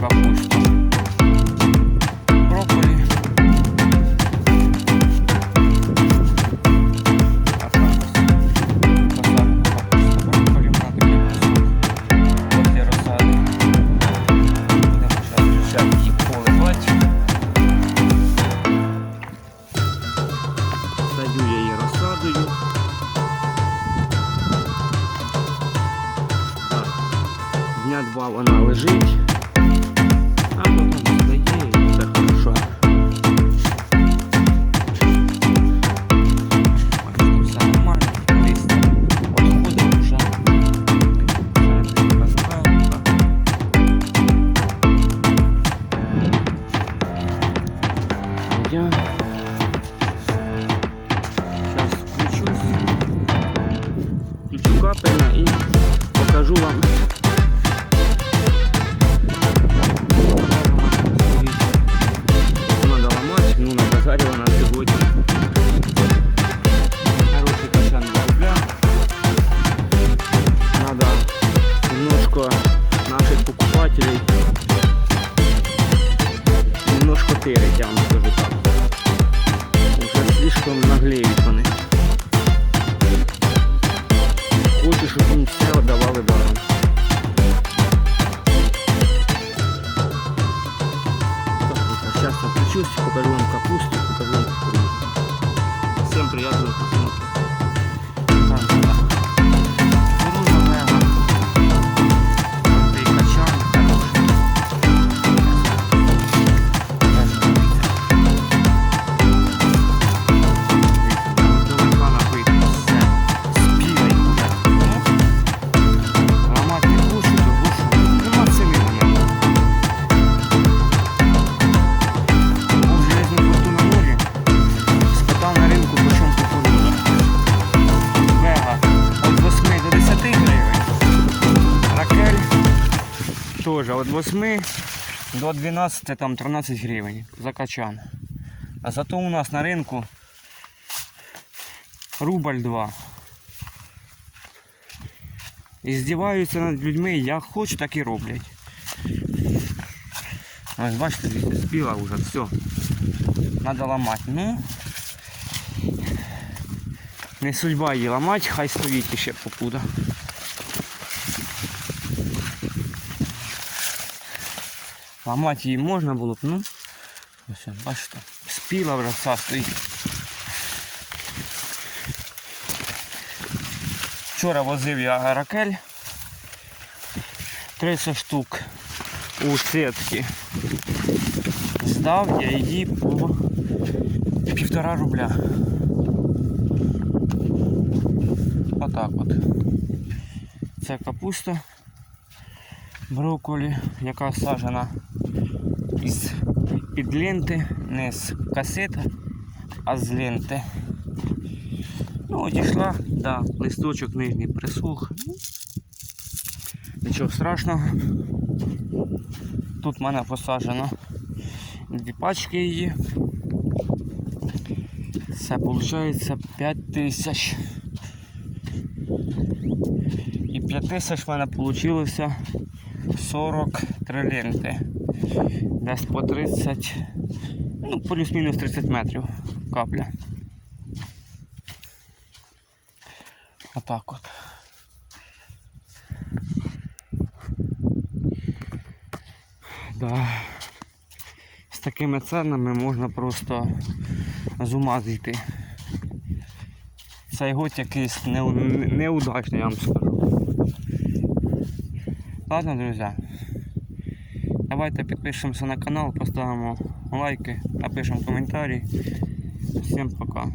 капусту. Брокколі. Садю я її розсадою. Так. Дня 2 вона лежить, а потім стає і все хорошо. Ось все нормально, листя відходить вже. Я включу капельно и покажу вам. Надо ломать, ну на базаре она сегодня. Хороший качан для рубля. Надо немножко наших покупателей немножко тырить, я вам скажу так. Уже слишком наглеют они. Хочу, щоб їм все віддавали даром. Зараз я включусь, покажу вам капусту, покажу вам кукурузу. Всем приятного просмотра. Кукуруза мега. Цей качан хороший. Тоже от 8 до 12, там 13 гривень за качан. А зато у нас на ринку рубль 2. І здіваються над людьми, як хочуть, так і роблять. Ось бачите, здесь спіла вже, все. Надо ламати. Ну, не судьба її ламати, хай стоїть ще покуда. Ламати її можна було б, ну, ось, бачите, спіла вже вся стоїть. Вчора возив я ракель, 30 штук у сітки. Здав я її по 1,5 рубля. Отак от. Це капуста. Брокколі, яка саджена із-під ленти, не з касети, а з ленти. Ну, одійшла, да, листочок нижній присох. Нічого страшного. Тут в мене посаджено 2 пачки її. Це виходить 5000. І 5000 в мене вийшло 43 ленти. Десь по 30, ну, плюс-мінус 30 метрів капля. Отак от. Да. З такими ценами можна просто з ума зійти. Цей год якийсь неудачний, я вам скажу. Ладно, друзі, давайте підпишемося на канал, поставимо лайки, напишемо коментарі. Всім пока.